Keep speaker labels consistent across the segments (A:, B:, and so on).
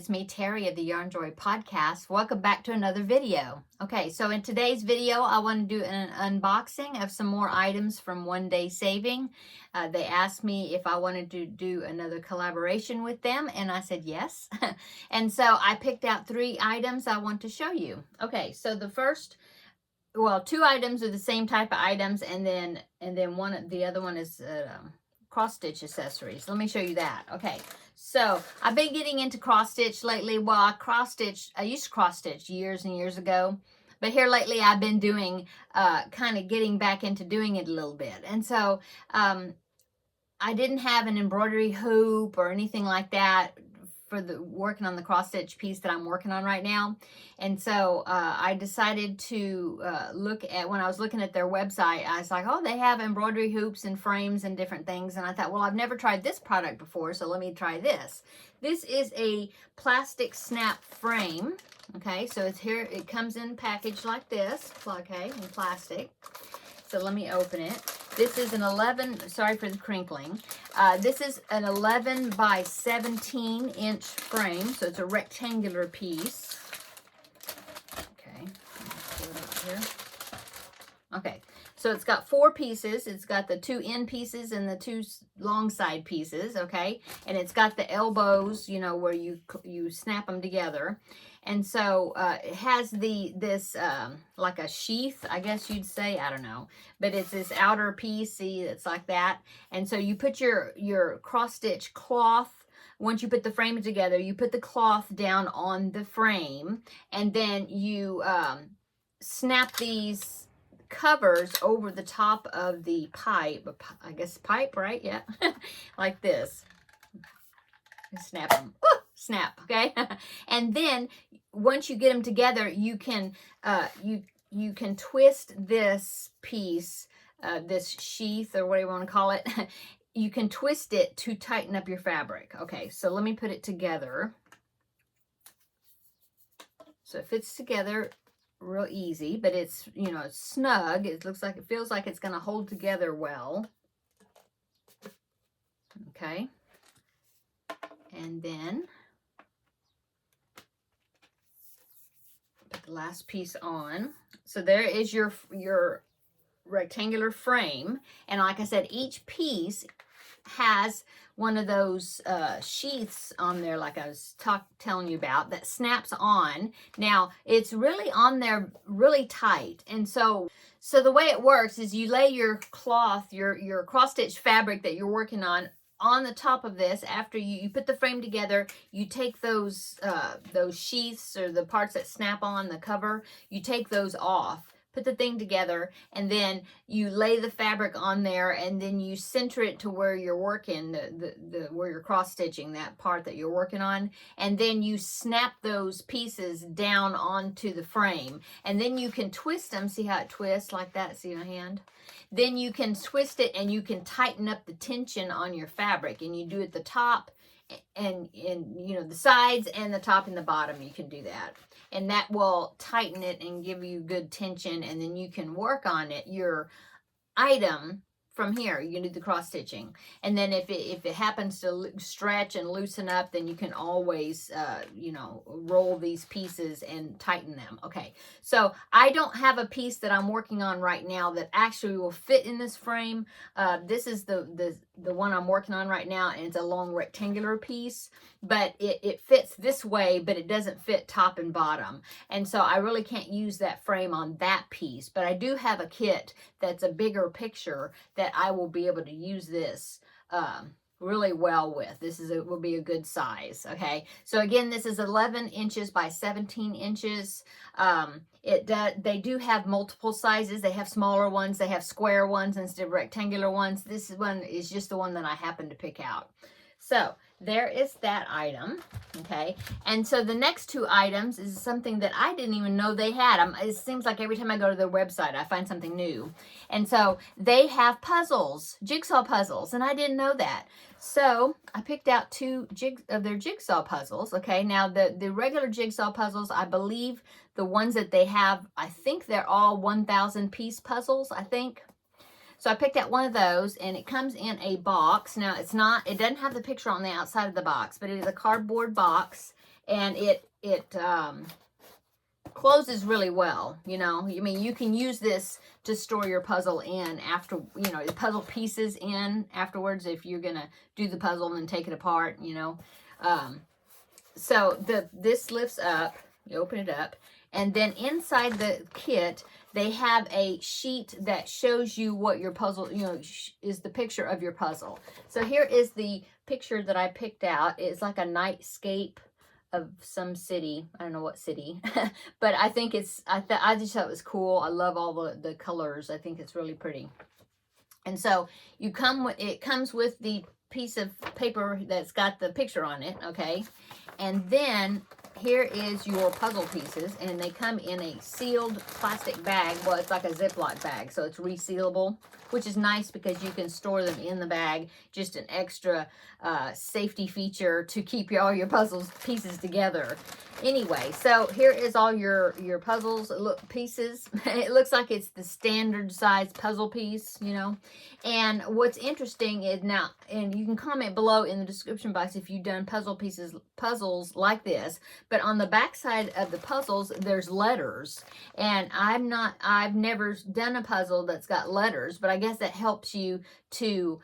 A: it's me, Terry of the Yarn Joy Podcast. Welcome back to another video. Okay, so in today's video, I want to do an unboxing of some more items from One Day Saving. They asked me if I wanted to do another collaboration with them, and I said yes. And so I picked out 3 items I want to show you. Okay, so the first, well, 2 items are the same type of items, and then the other one is cross stitch accessories. Let me show you that. Okay, so I've been getting into cross stitch lately. Well, I used to cross stitch years and years ago, but here lately I've been doing kind of getting back into doing it a little bit. And so I didn't have an embroidery hoop or anything like that for the working on the cross stitch piece that I'm working on right now. And so I decided to look at, when I was looking at their website, I was like, oh, they have embroidery hoops and frames and different things. And I thought, well, I've never tried this product before, so let me try this. This is a plastic snap frame. Okay, so it's here, it comes in packaged like this, okay, in plastic. So let me open it. This is an 11, sorry for the crinkling. This is an 11 by 17 inch frame, so it's a rectangular piece. Okay, pull it out here. Okay, so it's got 4 pieces. It's got the 2 end pieces and the 2 long side pieces, okay? And it's got the elbows, you know, where you snap them together. And so it has this like a sheath, I guess you'd say, I don't know, but it's this outer piece, see, it's like that. And so you put your cross stitch cloth, once you put the frame together, you put the cloth down on the frame, and then you snap these covers over the top of the pipe, I guess pipe, right? Yeah, like this. Snap them. Woo! Snap, okay? And then once you get them together, you can you can twist this piece, this sheath, or what do you want to call it. You can twist it to tighten up your fabric. Okay, so let me put it together. So it fits together real easy, but it's, you know, it's snug. It looks like, it feels like it's going to hold together well. Okay. And then put the last piece on. So there is your rectangular frame. And like I said, each piece has one of those sheaths on there, like I was telling you about, that snaps on. Now, it's really on there really tight. And so the way it works is you lay your cloth, your cross-stitch fabric that you're working on the top of this. After you put the frame together, you take those sheaths, or the parts that snap on the cover, you take those off, put the thing together, and then you lay the fabric on there, and then you center it to where you're working, where you're cross stitching, that part that you're working on, and then you snap those pieces down onto the frame, and then you can twist them. See how it twists like that? See my hand? Then you can twist it, and you can tighten up the tension on your fabric, and you do it the top and you know, the sides and the top and the bottom. You can do that, and that will tighten it and give you good tension, and then you can work on it, your item, from here. You can do the cross stitching, and then if it happens to stretch and loosen up, then you can always you know, roll these pieces and tighten them. Okay, so I don't have a piece that I'm working on right now that actually will fit in this frame. This is the one I'm working on right now, and it's a long rectangular piece, but it fits this way, but it doesn't fit top and bottom, and so I really can't use that frame on that piece. But I do have a kit that's a bigger picture that I will be able to use this really well with. This will be a good size. Okay, so again, this is 11 inches by 17 inches. They do have multiple sizes. They have smaller ones, they have square ones instead of rectangular ones. This one is just the one that I happened to pick out. So there is that item. Okay, and so the next 2 items is something that I didn't even know they had. It seems like every time I go to their website, I find something new. And so they have puzzles, jigsaw puzzles, and I didn't know that. So I picked out 2 of their jigsaw puzzles. Okay, now the regular jigsaw puzzles, I believe the ones that they have, I think they're all 1,000 piece puzzles, I think. So I picked out one of those, and it comes in a box. Now, it doesn't have the picture on the outside of the box, but it is a cardboard box, and it closes really well. You know, I mean, you can use this to store your puzzle in after, you know, the puzzle pieces in afterwards if you're gonna do the puzzle and then take it apart, you know. So this lifts up, you open it up, and then inside the kit they have a sheet that shows you what your puzzle, you know, is the picture of your puzzle. So here is the picture that I picked out. It's like a nightscape of some city. I don't know what city, but I think it's, I just thought it was cool. I love all the colors. I think it's really pretty. And so you come with, it comes with the piece of paper that's got the picture on it, okay? And then here is your puzzle pieces, and they come in a sealed plastic bag. Well, it's like a Ziploc bag, so it's resealable, which is nice because you can store them in the bag. Just an extra safety feature to keep all your puzzles pieces together. Anyway, so here is all your puzzles pieces. It looks like it's the standard size puzzle piece, you know. And what's interesting is now, and you can comment below in the description box if you've done puzzles like this, but on the back side of the puzzles there's letters, and I've never done a puzzle that's got letters, but I guess that helps you to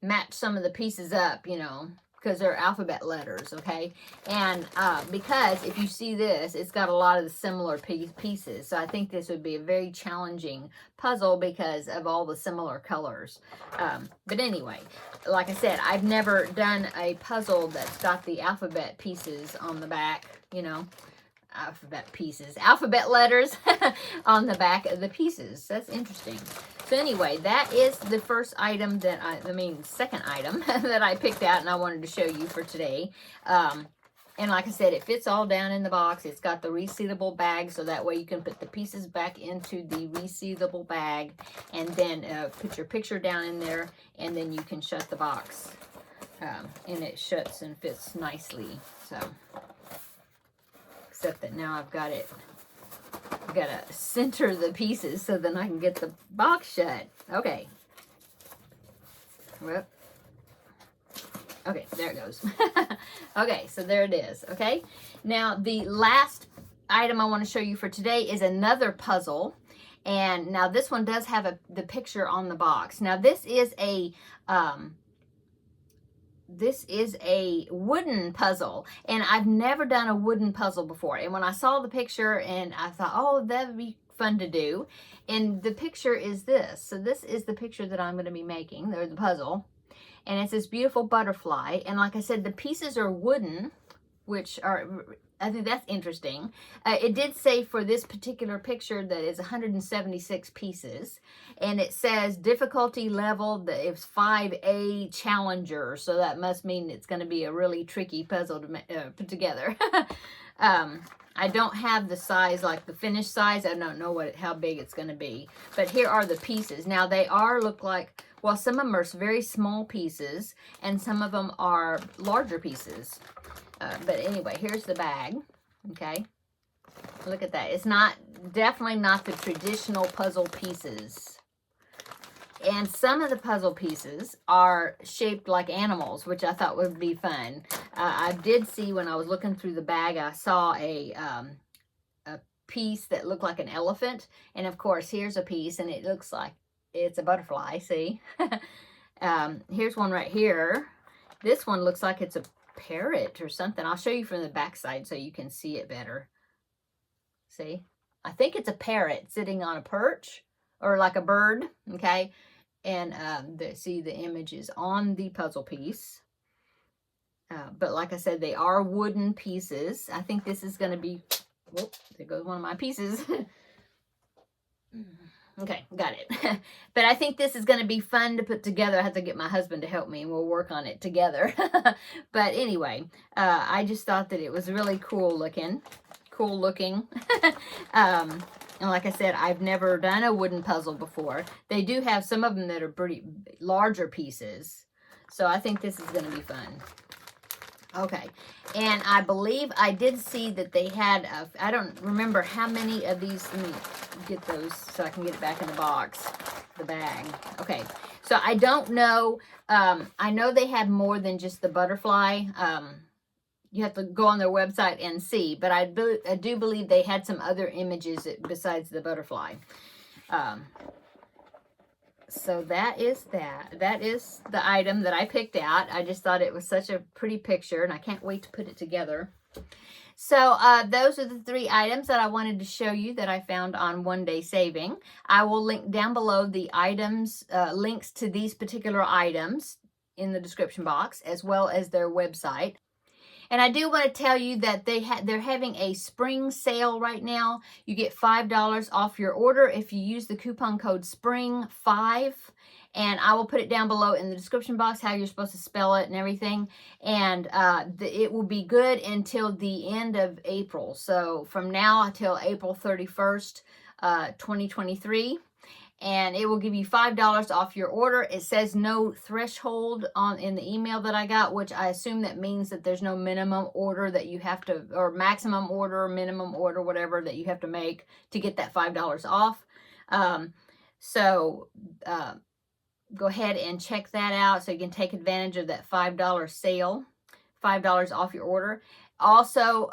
A: match some of the pieces up, you know, because they're alphabet letters, okay? And because if you see this, it's got a lot of the similar pieces. So I think this would be a very challenging puzzle because of all the similar colors. But anyway, like I said, I've never done a puzzle that's got the alphabet pieces on the back, you know, alphabet letters on the back of the pieces. That's interesting. So anyway, that is the first item that second item that I picked out and I wanted to show you for today. And like I said, it fits all down in the box. It's got the resealable bag, so that way you can put the pieces back into the resealable bag and then put your picture down in there, and then you can shut the box. And it shuts and fits nicely. So, except that now I've got to center the pieces so then I can get the box shut. Okay. Well, okay, there it goes. Okay, so there it is. Okay. Now, the last item I want to show you for today is another puzzle. And now this one does have the picture on the box. Now, this is a wooden puzzle, and I've never done a wooden puzzle before. And when I saw the picture, and I thought, oh, that would be fun to do. And the picture is this. So this is the picture that I'm going to be making. There's the puzzle. And it's this beautiful butterfly. And like I said, the pieces are wooden, which are, I think that's interesting. It did say for this particular picture that it's 176 pieces. And it says difficulty level, that it's 5A Challenger. So that must mean it's going to be a really tricky puzzle to put together. I don't have the size, like the finished size. I don't know how big it's going to be. But here are the pieces. Now they look like, well, some of them are very small pieces, and some of them are larger pieces. But anyway, here's the bag. Okay, look at that. It's definitely not the traditional puzzle pieces. And some of the puzzle pieces are shaped like animals, which I thought would be fun. I did see when I was looking through the bag, I saw a piece that looked like an elephant. And of course, here's a piece, and it looks like it's a butterfly, see? Here's one right here. This one looks like it's a parrot or something. I'll show you from the back side so you can see it better. See? I think it's a parrot sitting on a perch, or like a bird, okay? And see the images on the puzzle piece. But like I said, they are wooden pieces. I think this is going to be, whoop, there goes one of my pieces. Okay, got it. But I think this is going to be fun to put together. I have to get my husband to help me, and we'll work on it together. But anyway, I just thought that it was really cool looking. And like I said, I've never done a wooden puzzle before. They do have some of them that are pretty larger pieces. So I think this is going to be fun. Okay, and I believe I did see that they had, I don't remember how many of these. Let me get those so I can get it back in the box, the bag. Okay, so I don't know. I know they had more than just the butterfly. you have to go on their website and see. But I do believe they had some other images besides the butterfly. So that is that. That is the item that I picked out. I just thought it was such a pretty picture, and I can't wait to put it together. So those are the 3 items that I wanted to show you that I found on One Day Saving. I will link down below the items, links to these particular items in the description box, as well as their website. And I do want to tell you that they're having a spring sale right now. You get $5 off your order if you use the coupon code SPRING5. And I will put it down below in the description box how you're supposed to spell it and everything. And it will be good until the end of April. So from now until April 31st, 2023. And it will give you $5 off your order. It says no threshold in the email that I got, which I assume that means that there's no minimum order that you have to, or maximum order, minimum order, whatever that you have to make to get that $5 off. Go ahead and check that out so you can take advantage of that $5 sale, $5 off your order. Also,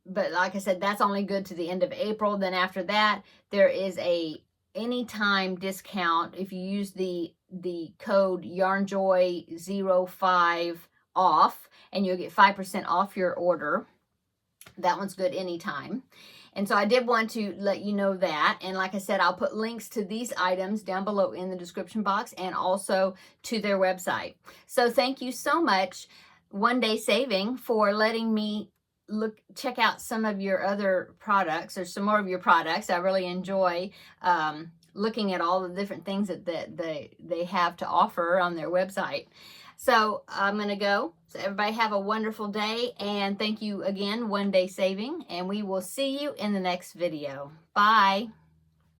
A: but like I said, that's only good to the end of April. Then after that, there is a anytime discount if you use the code YarnJoy05 off, and you'll get 5% off your order. That one's good anytime. And so I did want to let you know that. And like I said, I'll put links to these items down below in the description box and also to their website. So thank you so much, One Day Saving, for letting me check out some of your other products, or some more of your products. I really enjoy looking at all the different things that they have to offer on their website. So I'm going to go. So everybody have a wonderful day, and thank you again, One Day Saving, and we will see you in the next video. Bye.